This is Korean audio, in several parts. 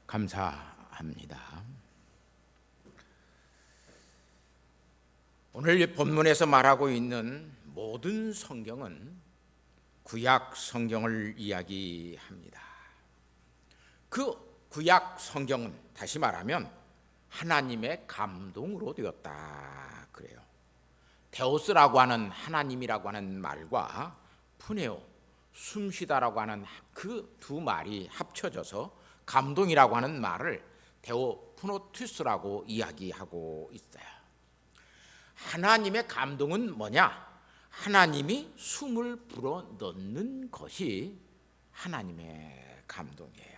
감사합니다. 오늘 본문에서 말하고 있는 모든 성경은 구약 성경을 이야기합니다. 그 구약 성경은 다시 말하면 하나님의 감동으로 되었다 그래요. 데오스라고 하는 하나님이라고 하는 말과 푸네오, 숨쉬다라고 하는 그 두 말이 합쳐져서 감동이라고 하는 말을 데오프노투스라고 이야기하고 있어요. 하나님의 감동은 뭐냐? 하나님이 숨을 불어 넣는 것이 하나님의 감동이에요.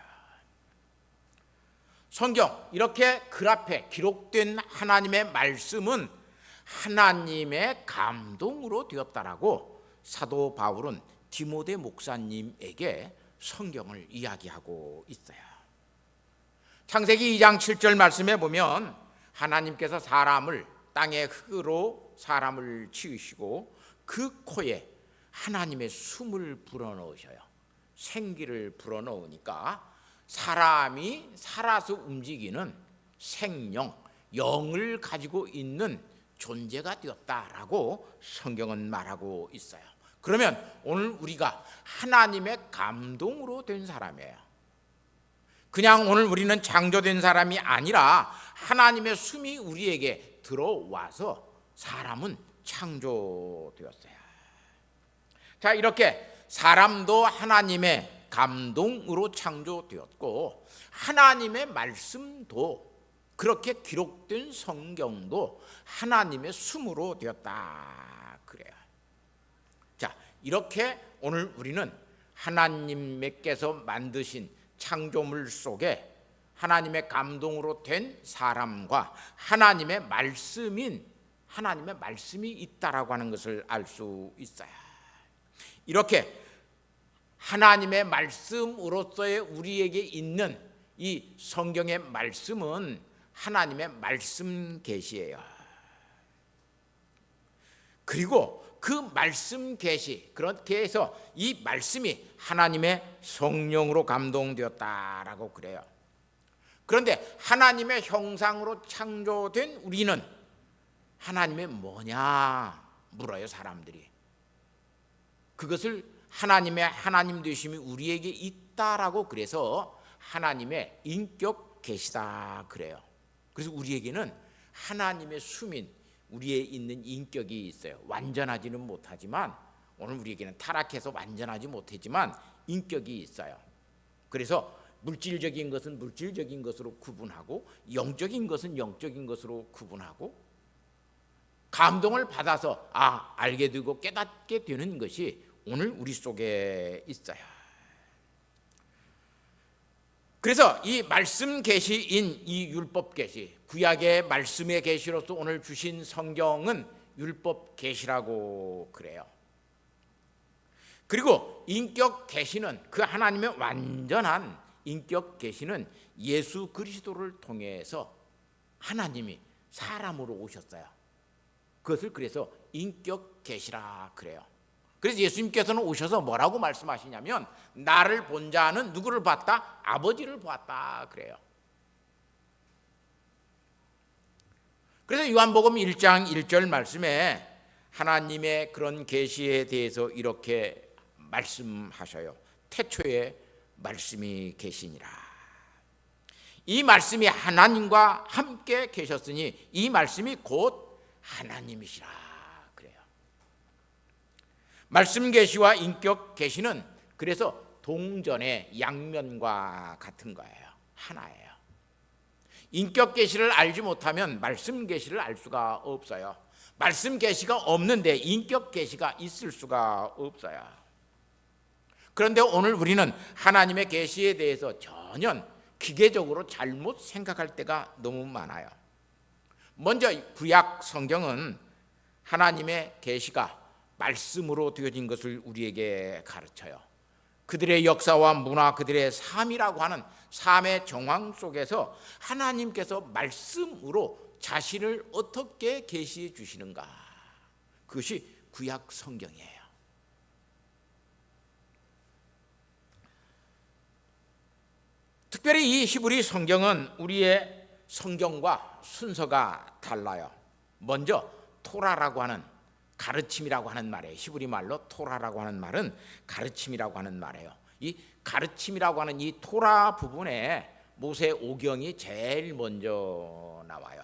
성경 이렇게 글 앞에 기록된 하나님의 말씀은 하나님의 감동으로 되었다라고 사도 바울은 디모데 목사님에게 성경을 이야기하고 있어요. 창세기 2장 7절 말씀에 보면 하나님께서 사람을 땅의 흙으로 사람을 지으시고 그 코에 하나님의 숨을 불어넣으셔요. 생기를 불어넣으니까 사람이 살아서 움직이는 생명, 영을 가지고 있는 존재가 되었다라고 성경은 말하고 있어요. 그러면 오늘 우리가 하나님의 감동으로 된 사람이에요. 그냥 오늘 우리는 창조된 사람이 아니라 하나님의 숨이 우리에게 들어와서 사람은 창조되었어요. 자, 이렇게 사람도 하나님의 감동으로 창조되었고 하나님의 말씀도 그렇게 기록된 성경도 하나님의 숨으로 되었다 그래요. 자, 이렇게 오늘 우리는 하나님께서 만드신 창조물 속에 하나님의 감동으로 된 사람과 하나님의 말씀인 하나님의 말씀이 있다라고 하는 것을 알 수 있어요. 이렇게 하나님의 말씀으로서의 우리에게 있는 이 성경의 말씀은 하나님의 말씀 계시예요. 그리고 그 말씀 계시, 그렇게 해서 이 말씀이 하나님의 성령으로 감동되었다라고 그래요. 그런데 하나님의 형상으로 창조된 우리는 하나님의 뭐냐 물어요, 사람들이. 그것을 하나님의 하나님 되심이 우리에게 있다라고 그래서 하나님의 인격 계시다 그래요. 그래서 우리에게는 하나님의 숨인 우리에 있는 인격이 있어요. 완전하지는 못하지만 오늘 우리에게는 타락해서 완전하지 못했지만 인격이 있어요. 그래서 물질적인 것은 물질적인 것으로 구분하고 영적인 것은 영적인 것으로 구분하고 감동을 받아서 알게 되고 깨닫게 되는 것이 오늘 우리 속에 있어요. 그래서 이 말씀 계시인 이 율법 계시, 구약의 말씀의 계시로서 오늘 주신 성경은 율법 계시라고 그래요. 그리고 인격 계시는 그 하나님의 완전한 인격 계시는 예수 그리스도를 통해서 하나님이 사람으로 오셨어요. 그것을 그래서 인격 계시라 그래요. 그래서 예수님께서는 오셔서 뭐라고 말씀하시냐면 나를 본 자는 누구를 봤다? 아버지를 보았다 그래요. 그래서 요한복음 1장 1절 말씀에 하나님의 그런 계시에 대해서 이렇게 말씀하셔요. 태초에 말씀이 계시니라. 이 말씀이 하나님과 함께 계셨으니 이 말씀이 곧 하나님이시라 그래요. 말씀 계시와 인격 계시는 그래서 동전의 양면과 같은 거예요. 하나예요. 인격 계시를 알지 못하면 말씀 계시를 알 수가 없어요. 말씀 계시가 없는데 인격 계시가 있을 수가 없어요. 그런데 오늘 우리는 하나님의 계시에 대해서 전혀 기계적으로 잘못 생각할 때가 너무 많아요. 먼저 구약 성경은 하나님의 계시가 말씀으로 되어진 것을 우리에게 가르쳐요. 그들의 역사와 문화, 그들의 삶이라고 하는 삶의 정황 속에서 하나님께서 말씀으로 자신을 어떻게 계시해 주시는가, 그것이 구약 성경이에요. 특별히 이 히브리 성경은 우리의 성경과 순서가 달라요. 먼저 토라라고 하는 가르침이라고 하는 말이에요. 히브리 말로 토라라고 하는 말은 가르침이라고 하는 말이에요. 이 가르침이라고 하는 이 토라 부분에 모세 오경이 제일 먼저 나와요.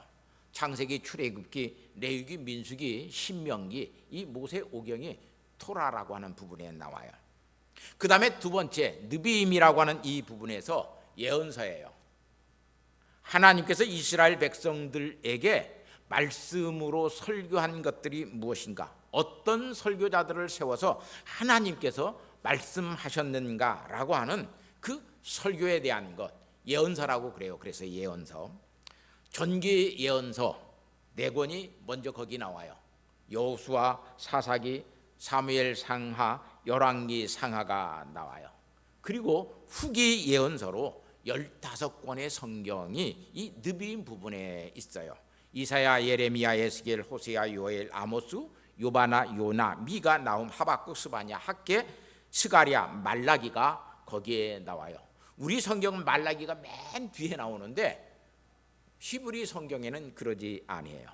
창세기, 출애굽기, 레위기, 민수기, 신명기, 이 모세 오경이 토라라고 하는 부분에 나와요. 그 다음에 두 번째 느비임이라고 하는 이 부분에서 예언서예요. 하나님께서 이스라엘 백성들에게 말씀으로 설교한 것들이 무엇인가, 어떤 설교자들을 세워서 하나님께서 말씀하셨는가라고 하는 그 설교에 대한 것, 예언서라고 그래요. 그래서 예언서, 전기 예언서 4권이 먼저 거기 나와요. 여호수아, 사사기, 사무엘 상하, 열왕기 상하가 나와요. 그리고 후기 예언서로 15권의 성경이 이 느비임 부분에 있어요. 이사야, 예레미야, 에스겔, 호세아, 요엘, 아모스, 요바나, 요나, 미가, 나훔, 하박국, 스바냐, 학개, 스가랴, 말라기가 거기에 나와요. 우리 성경은 말라기가 맨 뒤에 나오는데 히브리 성경에는 그러지 아니에요.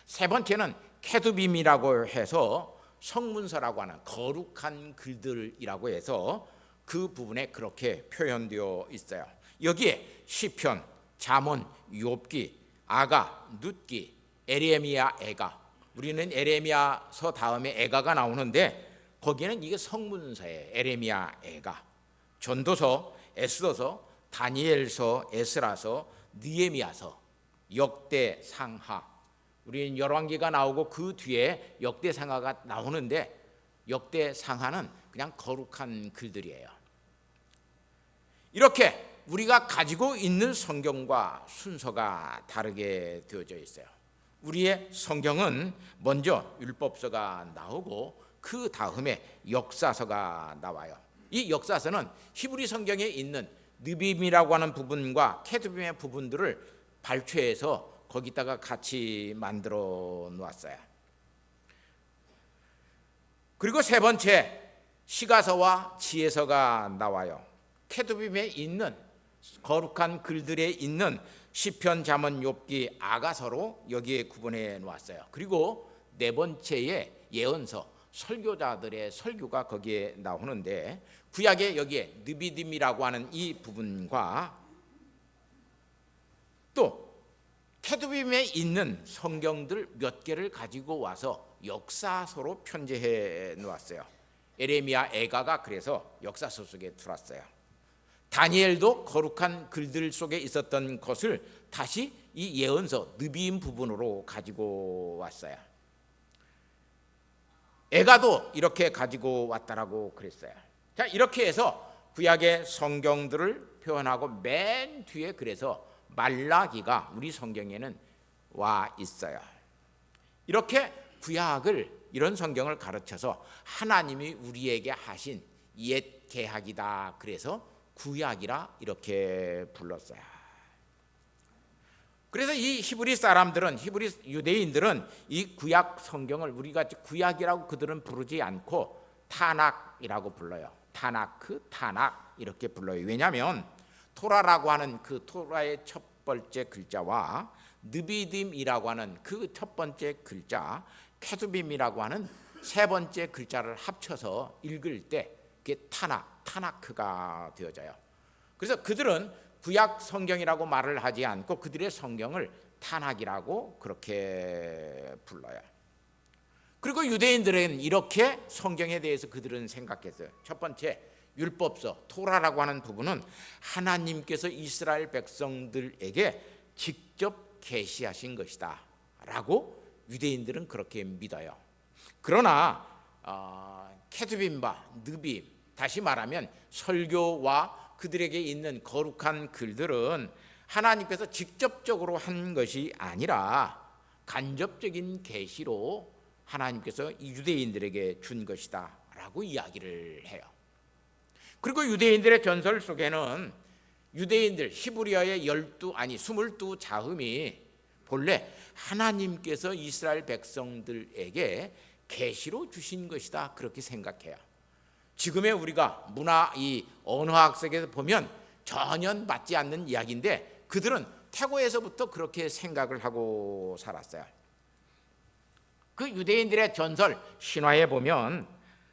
세 번째는 케두빔이라고 해서 성문서라고 하는 거룩한 글들이라고 해서 그 부분에 그렇게 표현되어 있어요. 여기에 시편, 잠언, 욥기, 아가, 룻기, 에레미야, 에가, 우리는 에레미야서 다음에 에가가 나오는데 거기에는 이게 성문서예요. 에레미야, 에가, 전도서, 에스더서, 다니엘서, 에스라서, 느헤미야서, 역대, 상하, 우리는 열왕기가 나오고 그 뒤에 역대 상하가 나오는데 역대 상하는 그냥 거룩한 글들이에요. 이렇게 우리가 가지고 있는 성경과 순서가 다르게 되어져 있어요. 우리의 성경은 먼저 율법서가 나오고 그 다음에 역사서가 나와요. 이 역사서는 히브리 성경에 있는 느빔이라고 하는 부분과 케두빔의 부분들을 발췌해서 거기다가 같이 만들어 놓았어요. 그리고 세 번째 시가서와 지혜서가 나와요. 케두빔에 있는 거룩한 글들에 있는 시편, 잠언, 욥기, 아가서로 여기에 구분해 놓았어요. 그리고 네 번째의 예언서, 설교자들의 설교가 거기에 나오는데 구약에 여기에 느비딤이라고 하는 이 부분과 또 케두빔에 있는 성경들 몇 개를 가지고 와서 역사서로 편제해 놓았어요. 에레미야, 에가가 그래서 역사서 속에 들어왔어요. 다니엘도 거룩한 글들 속에 있었던 것을 다시 이 예언서 느비임 부분으로 가지고 왔어요. 에가도 이렇게 가지고 왔다라고 그랬어요. 자, 이렇게 해서 구약의 성경들을 표현하고 맨 뒤에 그래서 말라기가 우리 성경에는 와 있어요. 이렇게 구약을, 이런 성경을 가르쳐서 하나님이 우리에게 하신 옛 계약이다. 그래서 구약이라 이렇게 불렀어요. 그래서 이 히브리 사람들은, 히브리 유대인들은 이 구약 성경을 우리가 구약이라고 그들은 부르지 않고 타낙이라고 불러요. 타나크, 타낙 이렇게 불러요. 왜냐하면 토라라고 하는 그 토라의 첫 번째 글자와 느비딤이라고 하는 그 첫 번째 글자, 케두빔이라고 하는 세 번째 글자를 합쳐서 읽을 때 그게 타나크가 되어져요. 그래서 그들은 구약 성경이라고 말을 하지 않고 그들의 성경을 타낙이라고 그렇게 불러요. 그리고 유대인들은 이렇게 성경에 대해서 그들은 생각했어요. 첫 번째 율법서, 토라라고 하는 부분은 하나님께서 이스라엘 백성들에게 직접 계시하신 것이다 라고 유대인들은 그렇게 믿어요. 그러나 케두빔과 느빔, 다시 말하면 설교와 그들에게 있는 거룩한 글들은 하나님께서 직접적으로 한 것이 아니라 간접적인 계시로 하나님께서 이유대인들에게 준 것이다 라고 이야기를 해요. 그리고 유대인들의 전설 속에는 유대인들 히브리어의 22 자음이 본래 하나님께서 이스라엘 백성들에게 계시로 주신 것이다 그렇게 생각해요. 지금의 우리가 문화 이 언어학 속에서 보면 전혀 맞지 않는 이야기인데 그들은 태고에서부터 그렇게 생각을 하고 살았어요. 그 유대인들의 전설 신화에 보면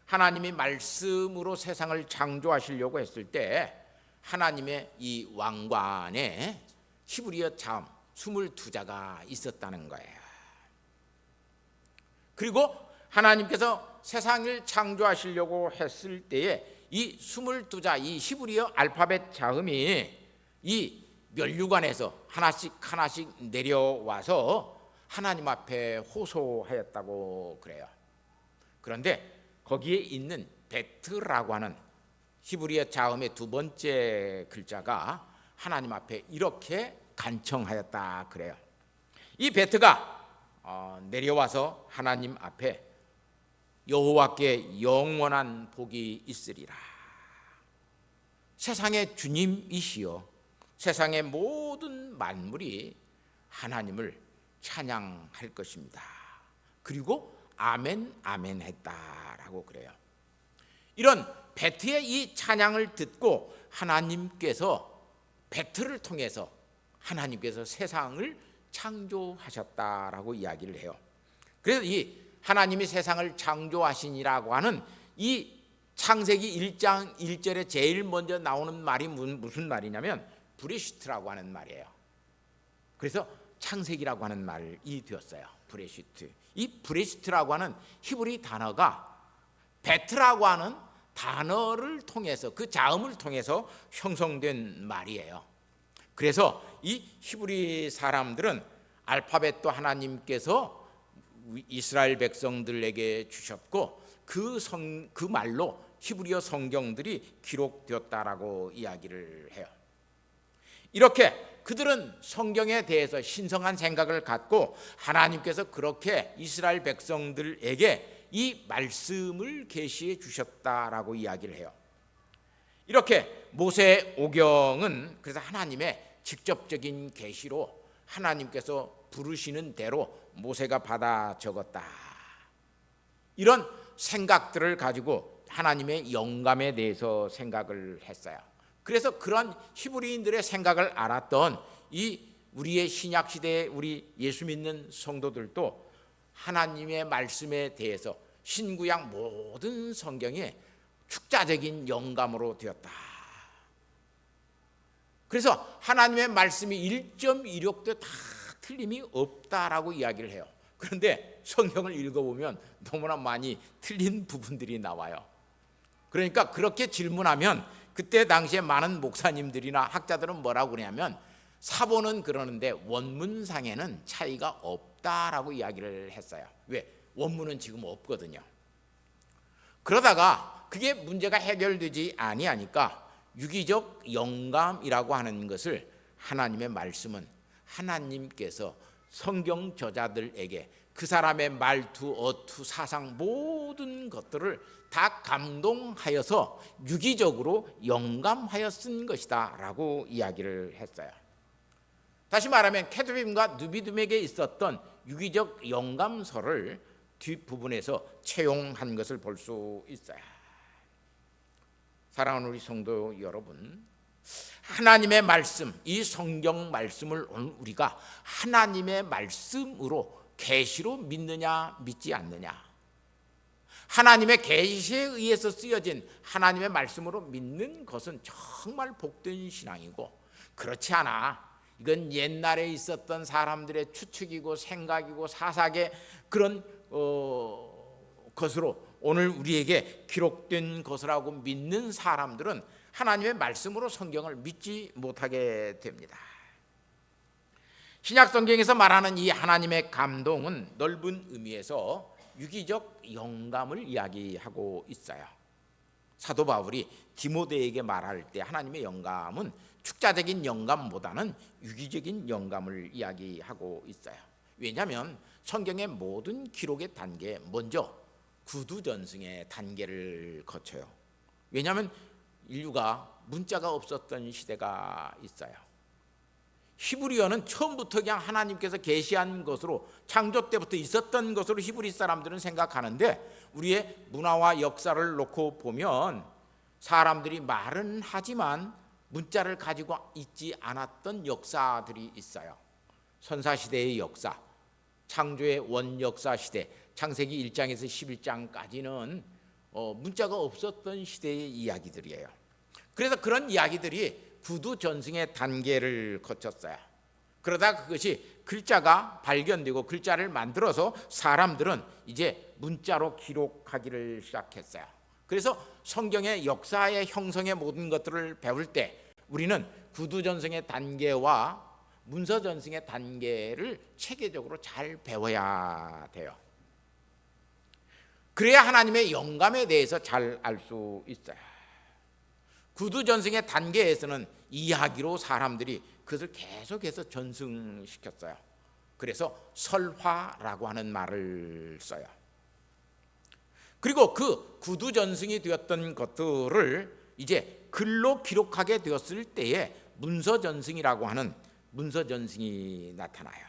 하나님이 말씀으로 세상을 창조하시려고 했을 때 하나님의 이 왕관에 히브리어 자음 22자가 있었다는 거예요. 그리고 하나님께서 세상을 창조하시려고 했을 때에 이 22자 이 히브리어 알파벳 자음이 이 면류관에서 하나씩 하나씩 내려와서 하나님 앞에 호소하였다고 그래요. 그런데 거기에 있는 베트라고 하는 히브리어 자음의 두 번째 글자가 하나님 앞에 이렇게 간청하였다 그래요. 이 베트가 내려와서 하나님 앞에 여호와께 영원한 복이 있으리라. 세상의 주님이시여 세상의 모든 만물이 하나님을 찬양할 것입니다. 그리고 아멘 아멘 했다라고 그래요. 이런 베트의 이 찬양을 듣고 하나님께서 베트를 통해서 하나님께서 세상을 창조하셨다라고 이야기를 해요. 그래서 이 하나님이 세상을 창조하시니라고 하는 이 창세기 1장 1절에 제일 먼저 나오는 말이 무슨 말이냐면 브레시트라고 하는 말이에요. 그래서 창세기라고 하는 말이 되었어요. 브레시트. 이 브레시트라고 하는 히브리 단어가 베트라고 하는 단어를 통해서 그 자음을 통해서 형성된 말이에요. 그래서 이 히브리 사람들은 알파벳도 하나님께서 이스라엘 백성들에게 주셨고 그 말로 히브리어 성경들이 기록되었다라고 이야기를 해요. 이렇게 그들은 성경에 대해서 신성한 생각을 갖고 하나님께서 그렇게 이스라엘 백성들에게 이 말씀을 계시해 주셨다라고 이야기를 해요. 이렇게 모세오경은 그래서 하나님의 직접적인 계시로 하나님께서 부르시는 대로 모세가 받아 적었다. 이런 생각들을 가지고 하나님의 영감에 대해서 생각을 했어요. 그래서 그런 히브리인들의 생각을 알았던 이 우리의 신약 시대의 우리 예수 믿는 성도들도 하나님의 말씀에 대해서 신구약 모든 성경에 축자적인 영감으로 되었다. 그래서 하나님의 말씀이 1.16도 다 틀림이 없다라고 이야기를 해요. 그런데 성경을 읽어보면 너무나 많이 틀린 부분들이 나와요. 그러니까 그렇게 질문하면 그때 당시에 많은 목사님들이나 학자들은 뭐라고 그러냐면 사본은 그러는데 원문상에는 차이가 없다라고 이야기를 했어요. 왜? 원문은 지금 없거든요. 그러다가 그게 문제가 해결되지 아니하니까 유기적 영감이라고 하는 것을 하나님의 말씀은 하나님께서 성경 저자들에게 그 사람의 말투, 어투, 사상 모든 것들을 다 감동하여서 유기적으로 영감하여 쓴 것이다 라고 이야기를 했어요. 다시 말하면 케두빔과 누비둠에게 있었던 유기적 영감서를 뒷부분에서 채용한 것을 볼 수 있어요. 사랑하는 우리 성도 여러분, 하나님의 말씀, 이 성경 말씀을 오늘 우리가 하나님의 말씀으로 계시로 믿느냐 믿지 않느냐, 하나님의 계시에 의해서 쓰여진 하나님의 말씀으로 믿는 것은 정말 복된 신앙이고, 그렇지 않아 이건 옛날에 있었던 사람들의 추측이고 생각이고 사삭의 그런 것으로 오늘 우리에게 기록된 것이라고 믿는 사람들은 하나님의 말씀으로 성경을 믿지 못하게 됩니다. 신약 성경에서 말하는 이 하나님의 감동은 넓은 의미에서 유기적 영감을 이야기하고 있어요. 사도 바울이 디모데에게 말할 때 하나님의 영감은 축자적인 영감보다는 유기적인 영감을 이야기하고 있어요. 왜냐하면 성경의 모든 기록의 단계 먼저 구두전승의 단계를 거쳐요. 왜냐하면 인류가 문자가 없었던 시대가 있어요. 히브리어는 처음부터 그냥 하나님께서 계시한 것으로 창조 때부터 있었던 것으로 히브리 사람들은 생각하는데, 우리의 문화와 역사를 놓고 보면 사람들이 말은 하지만 문자를 가지고 있지 않았던 역사들이 있어요. 선사시대의 역사, 창조의 원역사 시대, 창세기 1장에서 11장까지는 문자가 없었던 시대의 이야기들이에요. 그래서 그런 이야기들이 구두전승의 단계를 거쳤어요. 그러다 그것이 글자가 발견되고 글자를 만들어서 사람들은 이제 문자로 기록하기를 시작했어요. 그래서 성경의 역사의 형성의 모든 것들을 배울 때 우리는 구두전승의 단계와 문서전승의 단계를 체계적으로 잘 배워야 돼요. 그래야 하나님의 영감에 대해서 잘 알 수 있어요. 구두전승의 단계에서는 이야기로 사람들이 그것을 계속해서 전승시켰어요. 그래서 설화라고 하는 말을 써요. 그리고 그 구두전승이 되었던 것들을 이제 글로 기록하게 되었을 때에 문서전승이라고 하는 문서전승이 나타나요.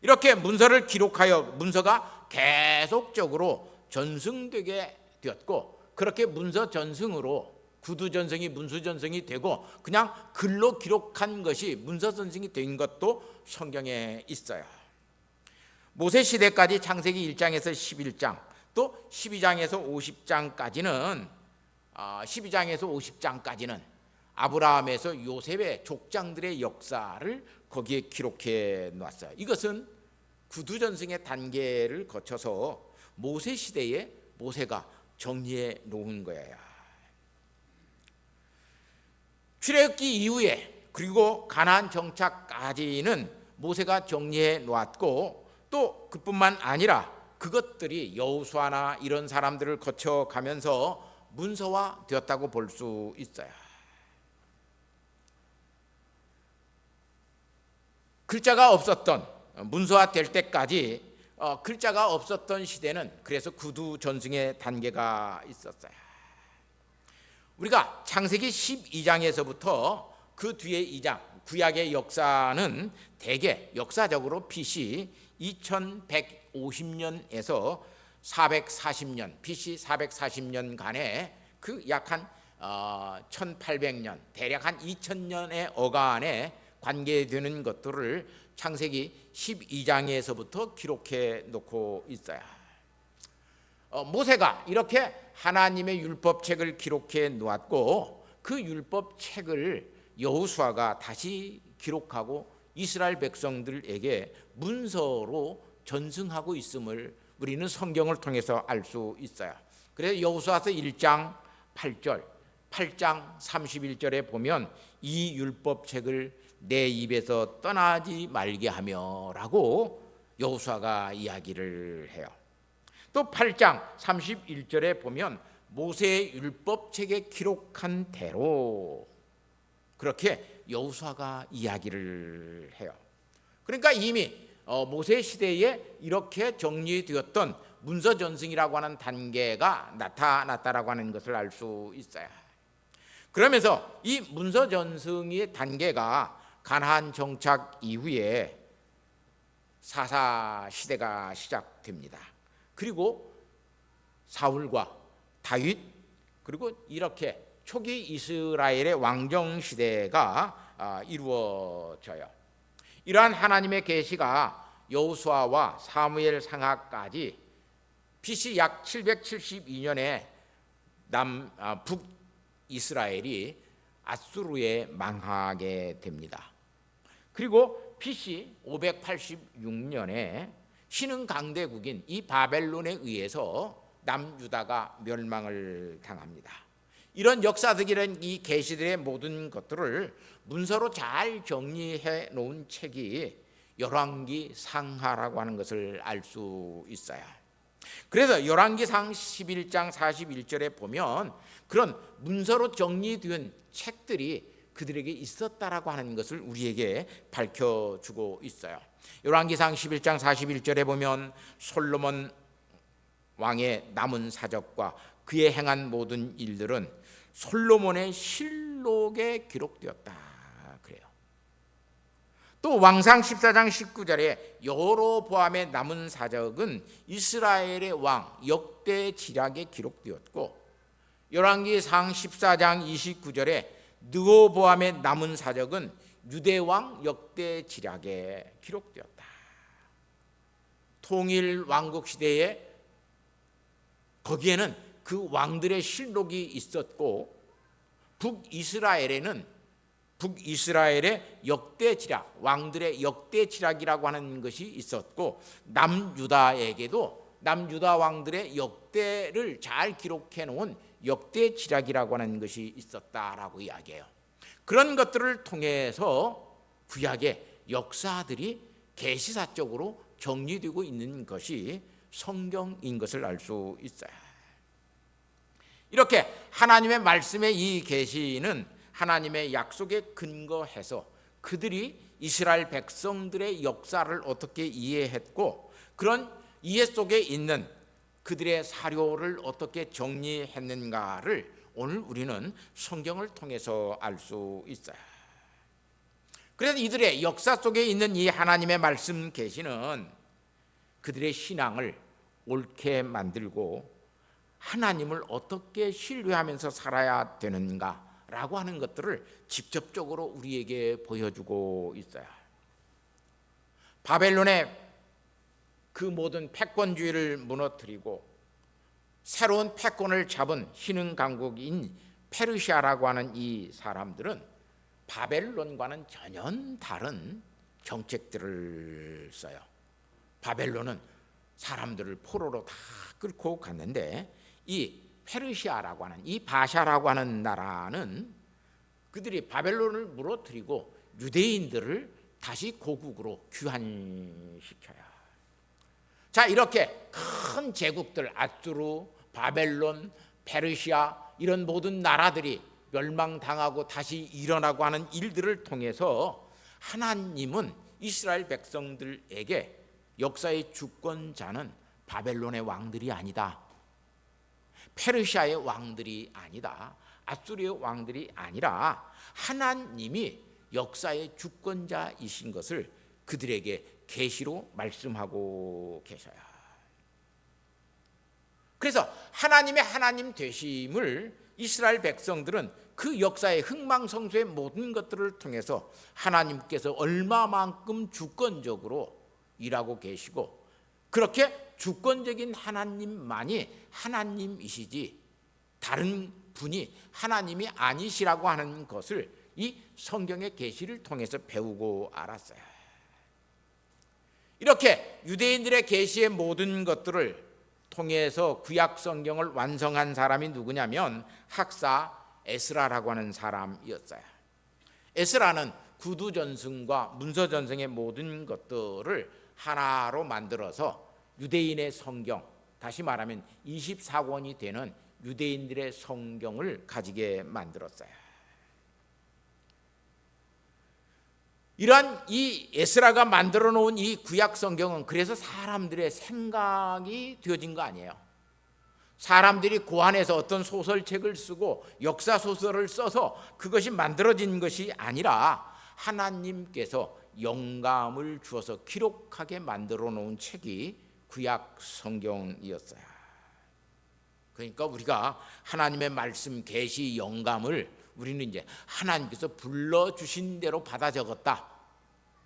이렇게 문서를 기록하여 문서가 계속적으로 전승되게 되었고, 그렇게 문서전승으로 구두전승이 문서전승이 되고 그냥 글로 기록한 것이 문서전승이 된 것도 성경에 있어요. 모세시대까지 창세기 1장에서 11장 또 12장에서 50장까지는 아브라함에서 요셉의 족장들의 역사를 거기에 기록해 놨어요. 이것은 구두전승의 단계를 거쳐서 모세시대에 모세가 정리해 놓은 거예요. 출애굽기 이후에 그리고 가나안 정착까지는 모세가 정리해 놓았고, 또 그뿐만 아니라 그것들이 여호수아나 이런 사람들을 거쳐가면서 문서화되었다고 볼 수 있어요. 글자가 없었던, 문서화될 때까지 글자가 없었던 시대는 그래서 구두전승의 단계가 있었어요. 우리가 창세기 12장에서부터 그 뒤에 2장 구약의 역사는 대개 역사적으로 BC 2150년에서 440년, BC 440년간에 그 약 한 1800년, 대략 한 2000년의 어간에 관계되는 것들을 창세기 12장에서부터 기록해 놓고 있어요. 모세가 이렇게 하나님의 율법책을 기록해 놓았고, 그 율법책을 여호수아가 다시 기록하고 이스라엘 백성들에게 문서로 전승하고 있음을 우리는 성경을 통해서 알 수 있어요. 그래서 여호수아서 1장 8절, 8장 31절에 보면 이 율법책을 내 입에서 떠나지 말게 하며 라고 여호수아가 이야기를 해요. 또 8장 31절에 보면 모세의 율법책에 기록한 대로 그렇게 여호수아가 이야기를 해요. 그러니까 이미 모세 시대에 이렇게 정리되었던 문서전승이라고 하는 단계가 나타났다라고 하는 것을 알 수 있어요. 그러면서 이 문서전승의 단계가 가나안 정착 이후에 사사 시대가 시작됩니다. 그리고 사울과 다윗, 그리고 이렇게 초기 이스라엘의 왕정 시대가 이루어져요. 이러한 하나님의 계시가 여호수아와 사무엘 상하까지 BC 약 772년에 북이스라엘이 아수르에 망하게 됩니다. 그리고 BC 586년에 신흥 강대국인 이 바벨론에 의해서 남유다가 멸망을 당합니다. 이런 역사적인 이 계시들의 모든 것들을 문서로 잘 정리해 놓은 책이 열왕기 상하라고 하는 것을 알 수 있어요. 그래서 열왕기상 11장 41절에 보면 그런 문서로 정리된 책들이 그들에게 있었다라고 하는 것을 우리에게 밝혀주고 있어요. 열왕기상 11장 41절에 보면 솔로몬 왕의 남은 사적과 그의 행한 모든 일들은 솔로몬의 실록에 기록되었다 그래요. 또 왕상 14장 19절에 여로보암의 남은 사적은 이스라엘의 왕 역대 지략에 기록되었고, 열왕기상 14장 29절에 르호보암의 남은 사적은 유대왕 역대 지략에 기록되었다. 통일 왕국 시대에 거기에는 그 왕들의 실록이 있었고, 북이스라엘의 역대 지략, 왕들의 역대 지략이라고 하는 것이 있었고, 남유다 왕들의 역대를 잘 기록해 놓은 역대 지략이라고 하는 것이 있었다라고 이야기해요. 그런 것들을 통해서 구약의 역사들이 계시사적으로 정리되고 있는 것이 성경인 것을 알 수 있어요. 이렇게 하나님의 말씀의 이 계시는 하나님의 약속에 근거해서 그들이 이스라엘 백성들의 역사를 어떻게 이해했고, 그런 이해 속에 있는 그들의 사료를 어떻게 정리했는가를 오늘 우리는 성경을 통해서 알 수 있어요. 그래서 이들의 역사 속에 있는 이 하나님의 말씀 계시는 그들의 신앙을 옳게 만들고 하나님을 어떻게 신뢰하면서 살아야 되는가라고 하는 것들을 직접적으로 우리에게 보여주고 있어요. 바벨론의 그 모든 패권주의를 무너뜨리고 새로운 패권을 잡은 신흥 강국인 페르시아라고 하는 이 사람들은 바벨론과는 전혀 다른 정책들을 써요. 바벨론은 사람들을 포로로 다 끌고 갔는데, 이 페르시아라고 하는, 이 바샤라고 하는 나라는 그들이 바벨론을 무너뜨리고 유대인들을 다시 고국으로 귀환시켜요. 자, 이렇게 큰 제국들, 아수르, 바벨론, 페르시아, 이런 모든 나라들이 멸망당하고 다시 일어나고 하는 일들을 통해서 하나님은 이스라엘 백성들에게 역사의 주권자는 바벨론의 왕들이 아니다, 페르시아의 왕들이 아니다, 아수르의 왕들이 아니라 하나님이 역사의 주권자이신 것을 그들에게 계시로 말씀하고 계셔요. 그래서 하나님의 하나님 되심을 이스라엘 백성들은 그 역사의 흥망성쇠의 모든 것들을 통해서 하나님께서 얼마만큼 주권적으로 일하고 계시고, 그렇게 주권적인 하나님만이 하나님이시지 다른 분이 하나님이 아니시라고 하는 것을 이 성경의 계시를 통해서 배우고 알았어요. 이렇게 유대인들의 계시의 모든 것들을 통해서 구약 성경을 완성한 사람이 누구냐면 학사 에스라라고 하는 사람이었어요. 에스라는 구두전승과 문서전승의 모든 것들을 하나로 만들어서 유대인의 성경, 다시 말하면 24권이 되는 유대인들의 성경을 가지게 만들었어요. 이러한 이 에스라가 만들어 놓은 이 구약 성경은 그래서 사람들의 생각이 되어진 거 아니에요. 사람들이 고안해서 어떤 소설책을 쓰고 역사 소설을 써서 그것이 만들어진 것이 아니라 하나님께서 영감을 주어서 기록하게 만들어 놓은 책이 구약 성경이었어요. 그러니까 우리가 하나님의 말씀 계시 영감을 우리는 이제 하나님께서 불러주신 대로 받아 적었다,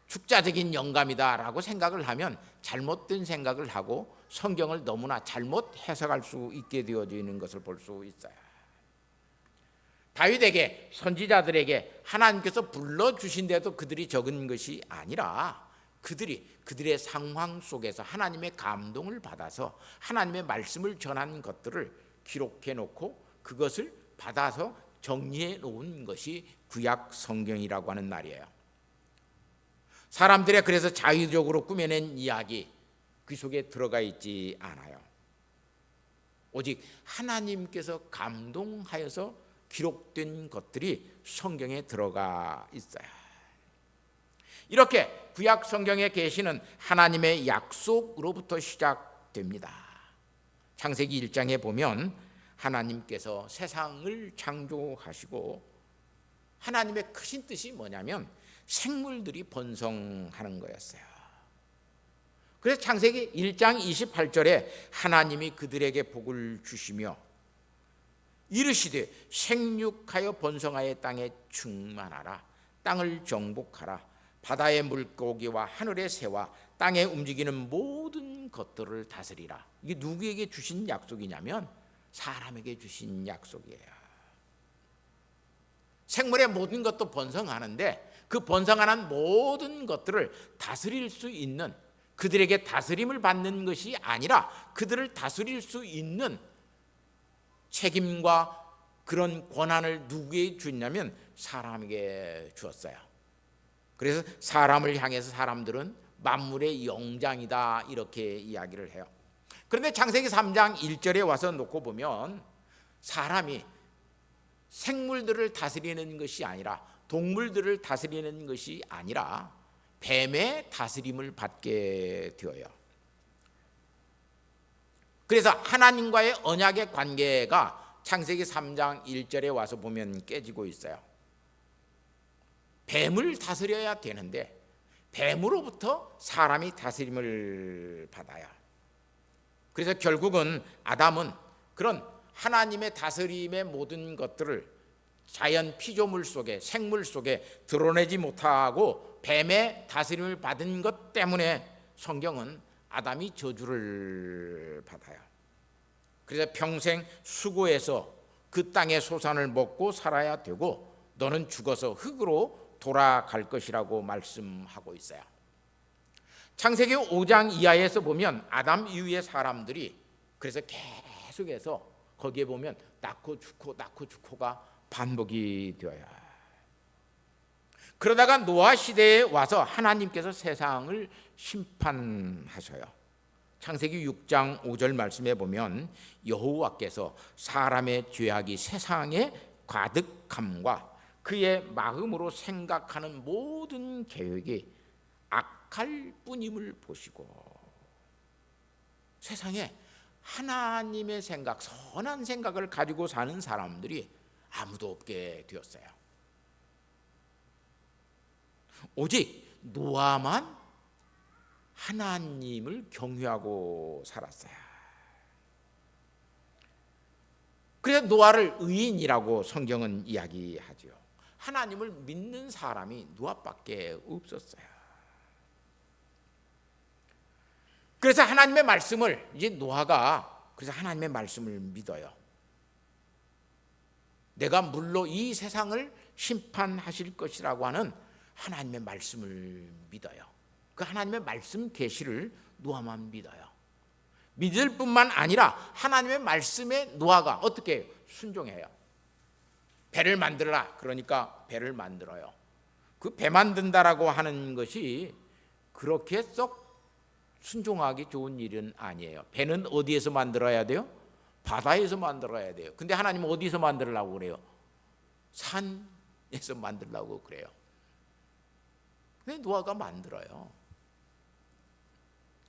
축자적인 영감이다라고 생각을 하면 잘못된 생각을 하고 성경을 너무나 잘못 해석할 수 있게 되어지는 것을 볼 수 있어요. 다윗에게, 선지자들에게 하나님께서 불러주신데도 그들이 적은 것이 아니라 그들의 상황 속에서 하나님의 감동을 받아서 하나님의 말씀을 전한 것들을 기록해 놓고 그것을 받아서 정리해 놓은 것이 구약 성경이라고 하는 말이에요. 사람들의 그래서 자유적으로 꾸며낸 이야기, 그 속에 들어가 있지 않아요. 오직 하나님께서 감동하여서 기록된 것들이 성경에 들어가 있어요. 이렇게 구약 성경에 계시는 하나님의 약속으로부터 시작됩니다. 창세기 1장에 보면 하나님께서 세상을 창조하시고 하나님의 크신 뜻이 뭐냐면 생물들이 번성하는 거였어요. 그래서 창세기 1장 28절에 하나님이 그들에게 복을 주시며 이르시되 생육하여 번성하여 땅에 충만하라. 땅을 정복하라. 바다의 물고기와 하늘의 새와 땅에 움직이는 모든 것들을 다스리라. 이게 누구에게 주신 약속이냐면 사람에게 주신 약속이에요. 생물의 모든 것도 번성하는데 그 번성하는 모든 것들을 다스릴 수 있는, 그들에게 다스림을 받는 것이 아니라 그들을 다스릴 수 있는 책임과 그런 권한을 누구에게 줬냐면 사람에게 주었어요. 그래서 사람을 향해서 사람들은 만물의 영장이다 이렇게 이야기를 해요. 그런데 창세기 3장 1절에 와서 놓고 보면 사람이 생물들을 다스리는 것이 아니라, 동물들을 다스리는 것이 아니라 뱀의 다스림을 받게 되어요. 그래서 하나님과의 언약의 관계가 창세기 3장 1절에 와서 보면 깨지고 있어요. 뱀을 다스려야 되는데 뱀으로부터 사람이 다스림을 받아요. 그래서 결국은 아담은 그런 하나님의 다스림의 모든 것들을 자연 피조물 속에, 생물 속에 드러내지 못하고 뱀의 다스림을 받은 것 때문에 성경은 아담이 저주를 받아요. 그래서 평생 수고해서 그 땅의 소산을 먹고 살아야 되고 너는 죽어서 흙으로 돌아갈 것이라고 말씀하고 있어요. 창세기 5장 이하에서 보면 아담 이후의 사람들이 그래서 계속해서 거기에 보면 낳고 죽고가 반복이 되어요. 그러다가 노아 시대에 와서 하나님께서 세상을 심판하셔요. 창세기 6장 5절 말씀에 보면 여호와께서 사람의 죄악이 세상에 가득함과 그의 마음으로 생각하는 모든 계획이 악할 뿐임을 보시고, 세상에 하나님의 생각, 선한 생각을 가지고 사는 사람들이 아무도 없게 되었어요. 오직 노아만 하나님을 경외하고 살았어요. 그래서 노아를 의인이라고 성경은 이야기하죠. 하나님을 믿는 사람이 노아밖에 없었어요. 그래서 하나님의 말씀을 이제 노아가 그래서 하나님의 말씀을 믿어요. 내가 물로 이 세상을 심판하실 것이라고 하는 하나님의 말씀을 믿어요. 그 하나님의 말씀 계시를 노아만 믿어요. 믿을 뿐만 아니라 하나님의 말씀에 노아가 어떻게 해요? 순종해요. 배를 만들어라. 그러니까 배를 만들어요. 그 배 만든다라고 하는 것이 그렇게 썩 순종하기 좋은 일은 아니에요. 배는 어디에서 만들어야 돼요? 바다에서 만들어야 돼요. 근데 하나님은 어디서 만들려고 그래요? 산에서 만들려고 그래요. 근데 노아가 만들어요.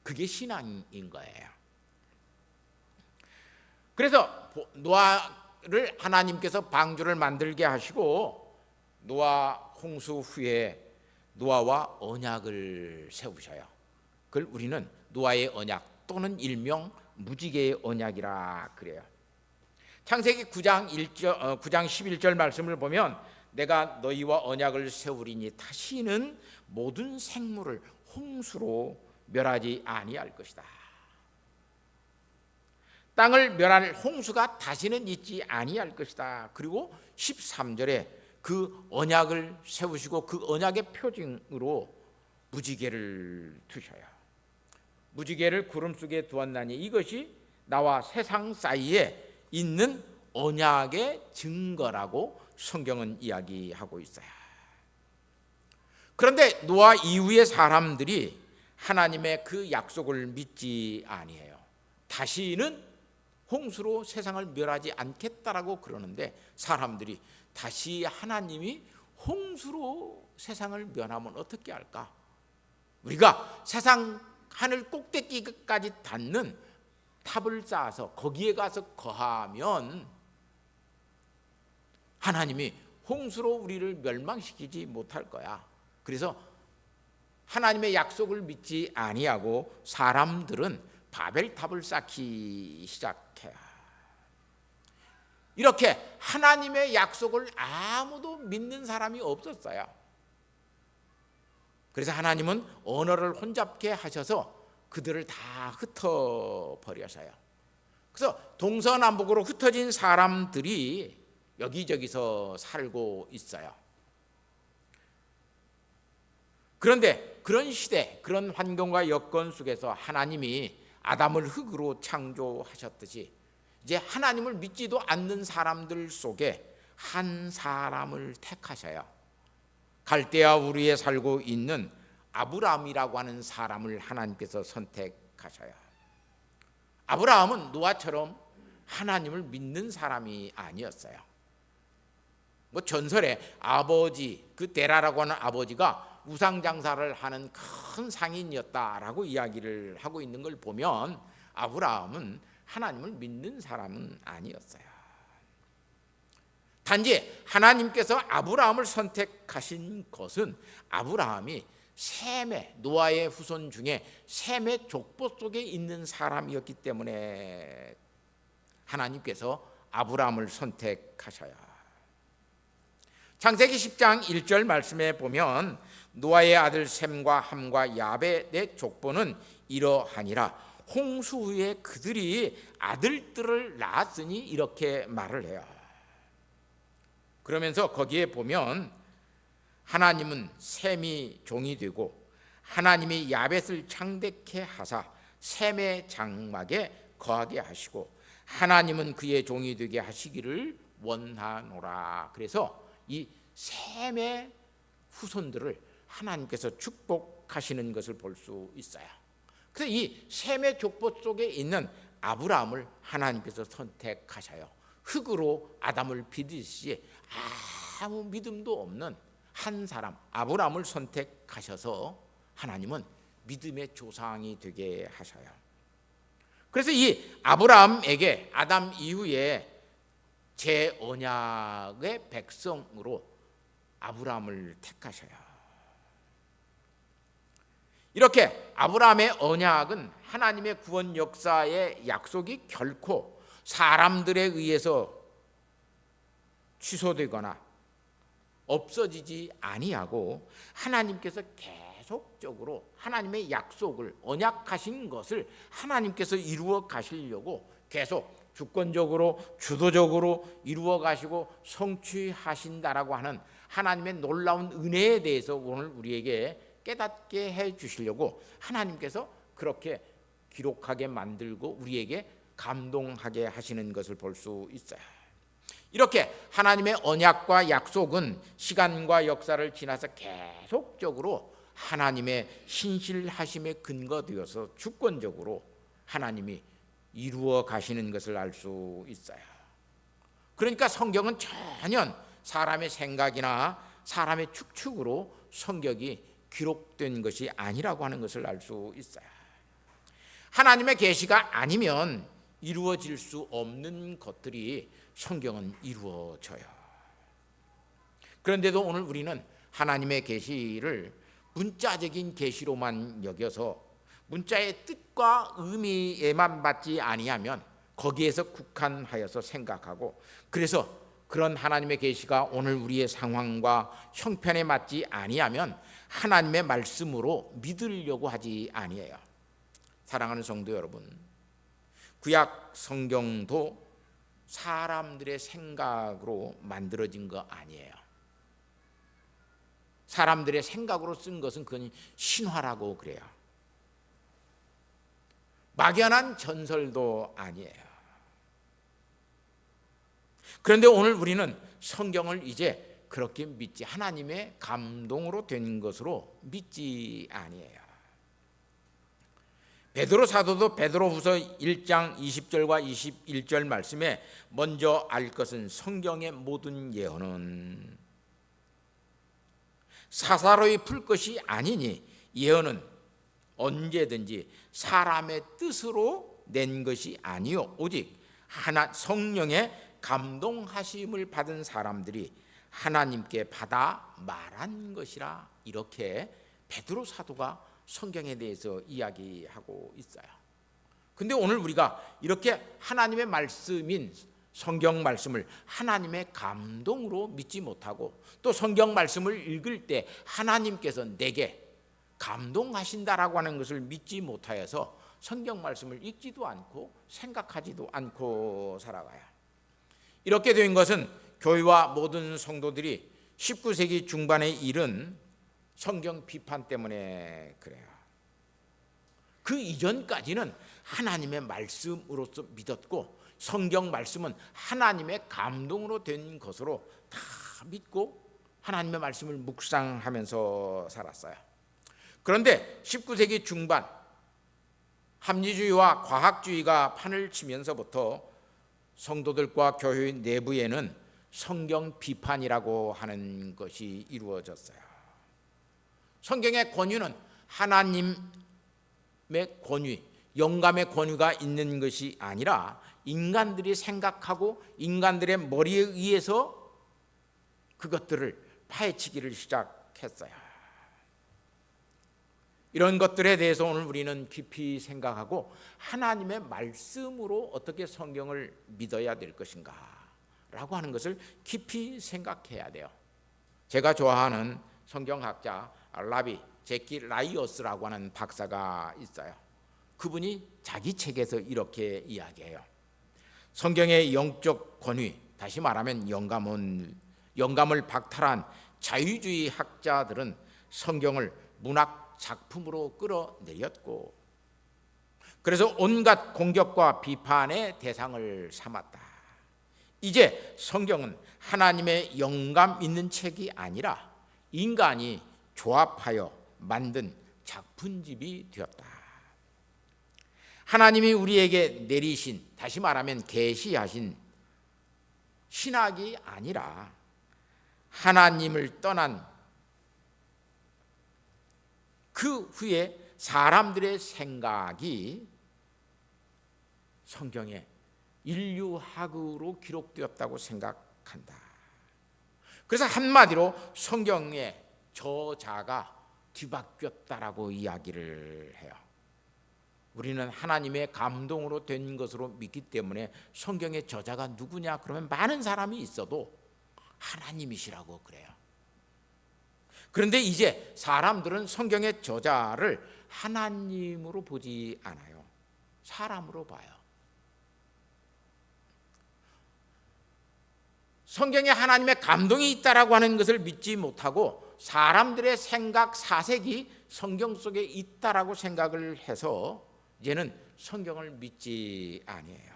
그게 신앙인 거예요. 그래서 노아를 하나님께서 방주를 만들게 하시고 노아 홍수 후에 노아와 언약을 세우셔요. 그걸 우리는 노아의 언약 또는 일명 무지개의 언약이라 그래요. 창세기 9장 11절 말씀을 보면 내가 너희와 언약을 세우리니 다시는 모든 생물을 홍수로 멸하지 아니할 것이다. 땅을 멸할 홍수가 다시는 있지 아니할 것이다. 그리고 13절에 그 언약을 세우시고 그 언약의 표징으로 무지개를 두셔요. 무지개를 구름 속에 두었나니 이것이 나와 세상 사이에 있는 언약의 증거라고 성경은 이야기하고 있어요. 그런데 노아 이후의 사람들이 하나님의 그 약속을 믿지 아니해요. 다시는 홍수로 세상을 멸하지 않겠다라고 그러는데 사람들이 다시 하나님이 홍수로 세상을 멸하면 어떻게 할까? 우리가 세상 하늘 꼭대기까지 닿는 탑을 쌓아서 거기에 가서 거하면 하나님이 홍수로 우리를 멸망시키지 못할 거야. 그래서 하나님의 약속을 믿지 아니하고 사람들은 바벨탑을 쌓기 시작해요. 이렇게 하나님의 약속을 아무도 믿는 사람이 없었어요. 그래서 하나님은 언어를 혼잡게 하셔서 그들을 다 흩어버려서요. 그래서 동서남북으로 흩어진 사람들이 여기저기서 살고 있어요. 그런데 그런 시대, 그런 환경과 여건 속에서 하나님이 아담을 흙으로 창조하셨듯이 이제 하나님을 믿지도 않는 사람들 속에 한 사람을 택하셔요. 갈대아 우르에 살고 있는 아브라함이라고 하는 사람을 하나님께서 선택하셔요. 아브라함은 노아처럼 하나님을 믿는 사람이 아니었어요. 뭐 전설에 아버지, 그 데라라고 하는 아버지가 우상 장사를 하는 큰 상인이었다라고 이야기를 하고 있는 걸 보면 아브라함은 하나님을 믿는 사람은 아니었어요. 단지 하나님께서 아브라함을 선택하신 것은 아브라함이 셈의, 노아의 후손 중에 셈의 족보 속에 있는 사람이었기 때문에 하나님께서 아브라함을 선택하셔요. 창세기 10장 1절 말씀에 보면 노아의 아들 셈과 함과 야벳의 족보는 이러하니라. 홍수 후에 그들이 아들들을 낳았으니 이렇게 말을 해요. 그러면서 거기에 보면 하나님은 셈이 종이 되고 하나님이 야벳을 창대케 하사 셈의 장막에 거하게 하시고 하나님은 그의 종이 되게 하시기를 원하노라. 그래서 이 셈의 후손들을 하나님께서 축복하시는 것을 볼 수 있어요. 그래서 이 셈의 족보 속에 있는 아브라함을 하나님께서 선택하셔요. 흙으로 아담을 빚으시지 아무 믿음도 없는 한 사람 아브라함을 선택하셔서 하나님은 믿음의 조상이 되게 하셔요. 그래서 이 아브라함에게 아담 이후에 제 언약의 백성으로 아브라함을 택하셔요. 이렇게 아브라함의 언약은 하나님의 구원 역사의 약속이 결코 사람들에 의해서 취소되거나 없어지지 아니하고 하나님께서 계속적으로 하나님의 약속을 언약하신 것을 하나님께서 이루어 가시려고 계속 주권적으로 주도적으로 이루어 가시고 성취하신다라고 하는 하나님의 놀라운 은혜에 대해서 오늘 우리에게 깨닫게 해 주시려고 하나님께서 그렇게 기록하게 만들고 우리에게 감동하게 하시는 것을 볼 수 있어요. 이렇게 하나님의 언약과 약속은 시간과 역사를 지나서 계속적으로 하나님의 신실하심에 근거되어서 주권적으로 하나님이 이루어 가시는 것을 알 수 있어요. 그러니까 성경은 전혀 사람의 생각이나 사람의 축축으로 성경이 기록된 것이 아니라고 하는 것을 알 수 있어요. 하나님의 계시가 아니면 이루어질 수 없는 것들이 성경은 이루어져요. 그런데도 오늘 우리는 하나님의 계시를 문자적인 계시로만 여겨서 문자의 뜻과 의미에만 맞지 아니하면 거기에서 국한하여서 생각하고 그래서 그런 하나님의 계시가 오늘 우리의 상황과 형편에 맞지 아니하면 하나님의 말씀으로 믿으려고 하지 아니해요. 사랑하는 성도 여러분, 구약 성경도 사람들의 생각으로 만들어진 거 아니에요. 사람들의 생각으로 쓴 것은 그건 신화라고 그래요. 막연한 전설도 아니에요. 그런데 오늘 우리는 성경을 이제 그렇게 믿지 하나님의 감동으로 된 것으로 믿지 아니에요. 베드로 사도도 베드로후서 1장 20절과 21절 말씀에 먼저 알 것은 성경의 모든 예언은 사사로이 풀 것이 아니니 예언은 언제든지 사람의 뜻으로 낸 것이 아니요 오직 하나 성령의 감동하심을 받은 사람들이 하나님께 받아 말한 것이라. 이렇게 베드로 사도가 성경에 대해서 이야기하고 있어요. 근데 오늘 우리가 이렇게 하나님의 말씀인 성경 말씀을 하나님의 감동으로 믿지 못하고 또 성경 말씀을 읽을 때 하나님께서 내게 감동하신다라고 하는 것을 믿지 못하여서 성경 말씀을 읽지도 않고 생각하지도 않고 살아가요. 이렇게 된 것은 교회와 모든 성도들이 19세기 중반에 이른 성경 비판 때문에 그래요. 그 이전까지는 하나님의 말씀으로서 믿었고 성경 말씀은 하나님의 감동으로 된 것으로 다 믿고 하나님의 말씀을 묵상하면서 살았어요. 그런데 19세기 중반 합리주의와 과학주의가 판을 치면서부터 성도들과 교회 내부에는 성경 비판이라고 하는 것이 이루어졌어요. 성경의 권위는 하나님의 권위, 영감의 권위가 있는 것이 아니라 인간들이 생각하고 인간들의 머리에 의해서 그것들을 파헤치기를 시작했어요. 이런 것들에 대해서 오늘 우리는 깊이 생각하고 하나님의 말씀으로 어떻게 성경을 믿어야 될 것인가 라고 하는 것을 깊이 생각해야 돼요. 제가 좋아하는 성경학자 라비 제키 라이어스라고 하는 박사가 있어요. 그분이 자기 책에서 이렇게 이야기해요. 성경의 영적 권위, 다시 말하면 영감을 박탈한 자유주의 학자들은 성경을 문학 작품으로 끌어내렸고 그래서 온갖 공격과 비판의 대상을 삼았다. 이제 성경은 하나님의 영감 있는 책이 아니라 인간이 조합하여 만든 작품집이 되었다. 하나님이 우리에게 내리신, 다시 말하면 계시하신 신학이 아니라 하나님을 떠난 그 후에 사람들의 생각이 성경에 인류학으로 기록되었다고 생각한다. 그래서 한마디로 성경의 저자가 뒤바뀌었다라고 이야기를 해요. 우리는 하나님의 감동으로 된 것으로 믿기 때문에 성경의 저자가 누구냐 그러면 많은 사람이 있어도 하나님이시라고 그래요. 그런데 이제 사람들은 성경의 저자를 하나님으로 보지 않아요. 사람으로 봐요. 성경에 하나님의 감동이 있다라고 하는 것을 믿지 못하고 사람들의 생각, 사색이 성경 속에 있다라고 생각을 해서 이제는 성경을 믿지 아니에요.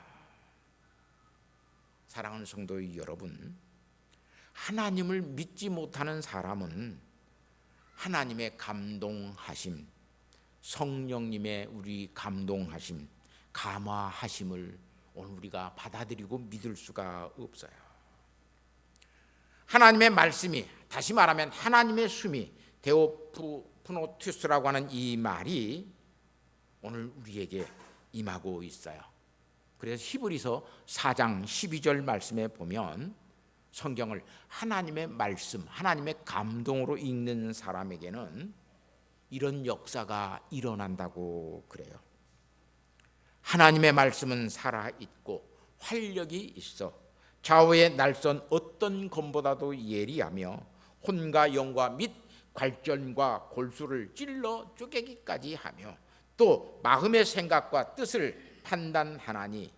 사랑하는 성도 여러분, 하나님을 믿지 못하는 사람은 하나님의 감동하심, 성령님의 우리 감동하심, 감화하심을 오늘 우리가 받아들이고 믿을 수가 없어요. 하나님의 말씀이, 다시 말하면 하나님의 숨이 데오프노투스라고 하는 이 말이 오늘 우리에게 임하고 있어요. 그래서 히브리서 4장 12절 말씀에 보면 성경을 하나님의 말씀, 하나님의 감동으로 읽는 사람에게는 이런 역사가 일어난다고 그래요. 하나님의 말씀은 살아있고 활력이 있어 좌우의 날선 어떤 검보다도 예리하며 혼과 영과 및 관절과 골수를 찔러 쪼개기까지 하며 또 마음의 생각과 뜻을 판단하나니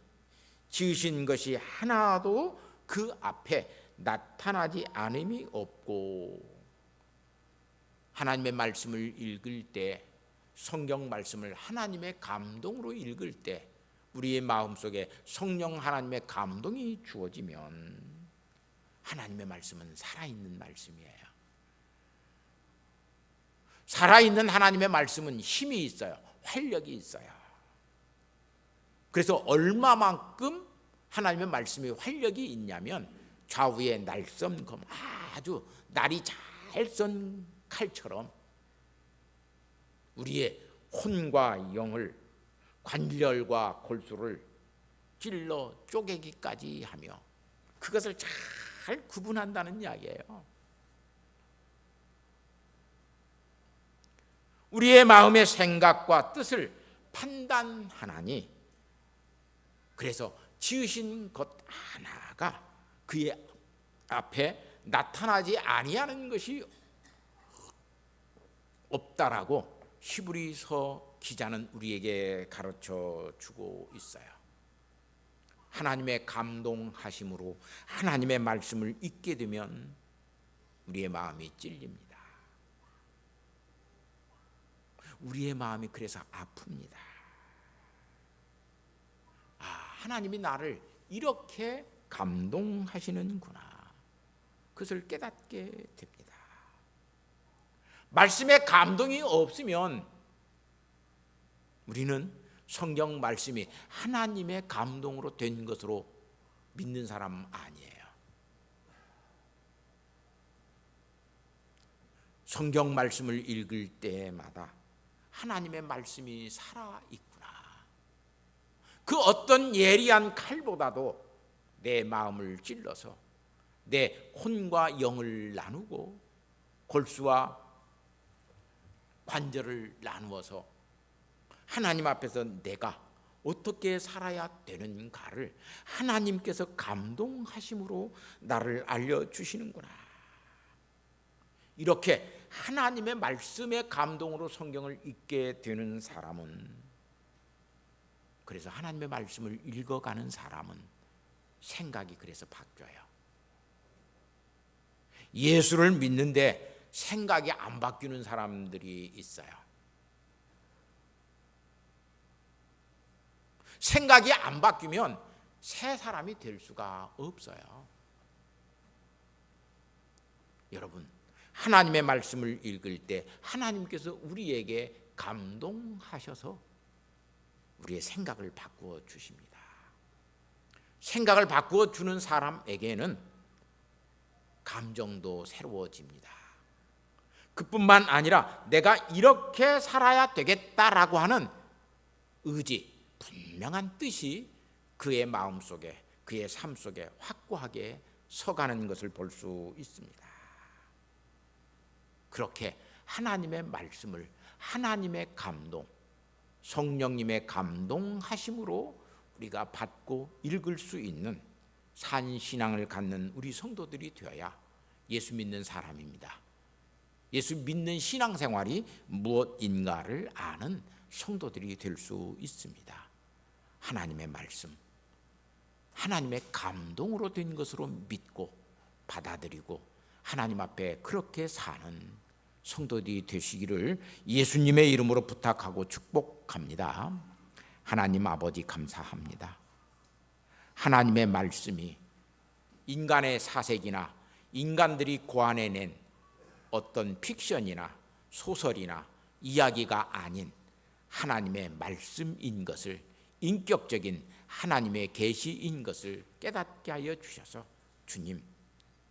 지으신 것이 하나도 그 앞에 나타나지 않음이 없고. 하나님의 말씀을 읽을 때, 성경 말씀을 하나님의 감동으로 읽을 때 우리의 마음속에 성령 하나님의 감동이 주어지면 하나님의 말씀은 살아있는 말씀이에요. 살아있는 하나님의 말씀은 힘이 있어요. 활력이 있어요. 그래서 얼마만큼 하나님의 말씀이 활력이 있냐면 좌우의 날선 검, 아주 날이 잘 썬 칼처럼 우리의 혼과 영을, 관절과 골수를 찔러 쪼개기까지 하며 그것을 잘 구분한다는 이야기예요. 우리의 마음의 생각과 뜻을 판단하나니 그래서 지으신 것 하나가 그의 앞에 나타나지 아니하는 것이 없다라고 히브리서 기자는 우리에게 가르쳐 주고 있어요. 하나님의 감동하심으로 하나님의 말씀을 읽게 되면 우리의 마음이 찔립니다. 우리의 마음이 그래서 아픕니다. 하나님이 나를 이렇게 감동하시는구나. 그것을 깨닫게 됩니다. 말씀에 감동이 없으면 우리는 성경 말씀이 하나님의 감동으로 된 것으로 믿는 사람 아니에요. 성경 말씀을 읽을 때마다 하나님의 말씀이 살아있구나. 그 어떤 예리한 칼보다도 내 마음을 찔러서 내 혼과 영을 나누고 골수와 관절을 나누어서 하나님 앞에서 내가 어떻게 살아야 되는가를 하나님께서 감동하심으로 나를 알려주시는구나. 이렇게 하나님의 말씀의 감동으로 성경을 읽게 되는 사람은, 그래서 하나님의 말씀을 읽어가는 사람은 생각이 그래서 바뀌어요. 예수를 믿는데 생각이 안 바뀌는 사람들이 있어요. 생각이 안 바뀌면 새 사람이 될 수가 없어요. 여러분, 하나님의 말씀을 읽을 때 하나님께서 우리에게 감동하셔서 우리의 생각을 바꾸어 주십니다. 생각을 바꾸어 주는 사람에게는 감정도 새로워집니다. 그뿐만 아니라 내가 이렇게 살아야 되겠다라고 하는 의지, 분명한 뜻이 그의 마음속에, 그의 삶 속에 확고하게 서가는 것을 볼 수 있습니다. 그렇게 하나님의 말씀을 하나님의 감동, 성령님의 감동하심으로 우리가 받고 읽을 수 있는 산신앙을 갖는 우리 성도들이 되어야 예수 믿는 사람입니다. 예수 믿는 신앙생활이 무엇인가를 아는 성도들이 될 수 있습니다. 하나님의 말씀, 하나님의 감동으로 된 것으로 믿고 받아들이고 하나님 앞에 그렇게 사는 성도들이 되시기를 예수님의 이름으로 부탁하고 축복합니다. 하나님 아버지 감사합니다. 하나님의 말씀이 인간의 사색이나 인간들이 고안해낸 어떤 픽션이나 소설이나 이야기가 아닌 하나님의 말씀인 것을, 인격적인 하나님의 계시인 것을 깨닫게 하여 주셔서 주님,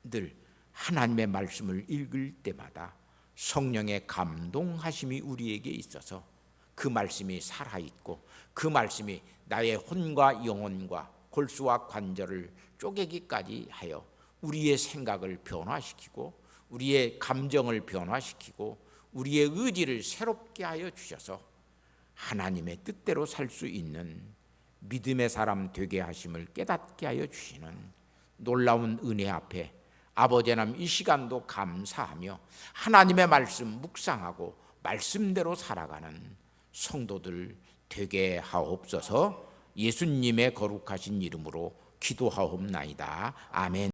늘 하나님의 말씀을 읽을 때마다 성령의 감동하심이 우리에게 있어서 그 말씀이 살아있고 그 말씀이 나의 혼과 영혼과 골수와 관절을 쪼개기까지 하여 우리의 생각을 변화시키고 우리의 감정을 변화시키고 우리의 의지를 새롭게 하여 주셔서 하나님의 뜻대로 살 수 있는 믿음의 사람 되게 하심을 깨닫게 하여 주시는 놀라운 은혜 앞에 아버지 하나님 이 시간도 감사하며 하나님의 말씀 묵상하고 말씀대로 살아가는 성도들 되게 하옵소서. 예수님의 거룩하신 이름으로 기도하옵나이다. 아멘.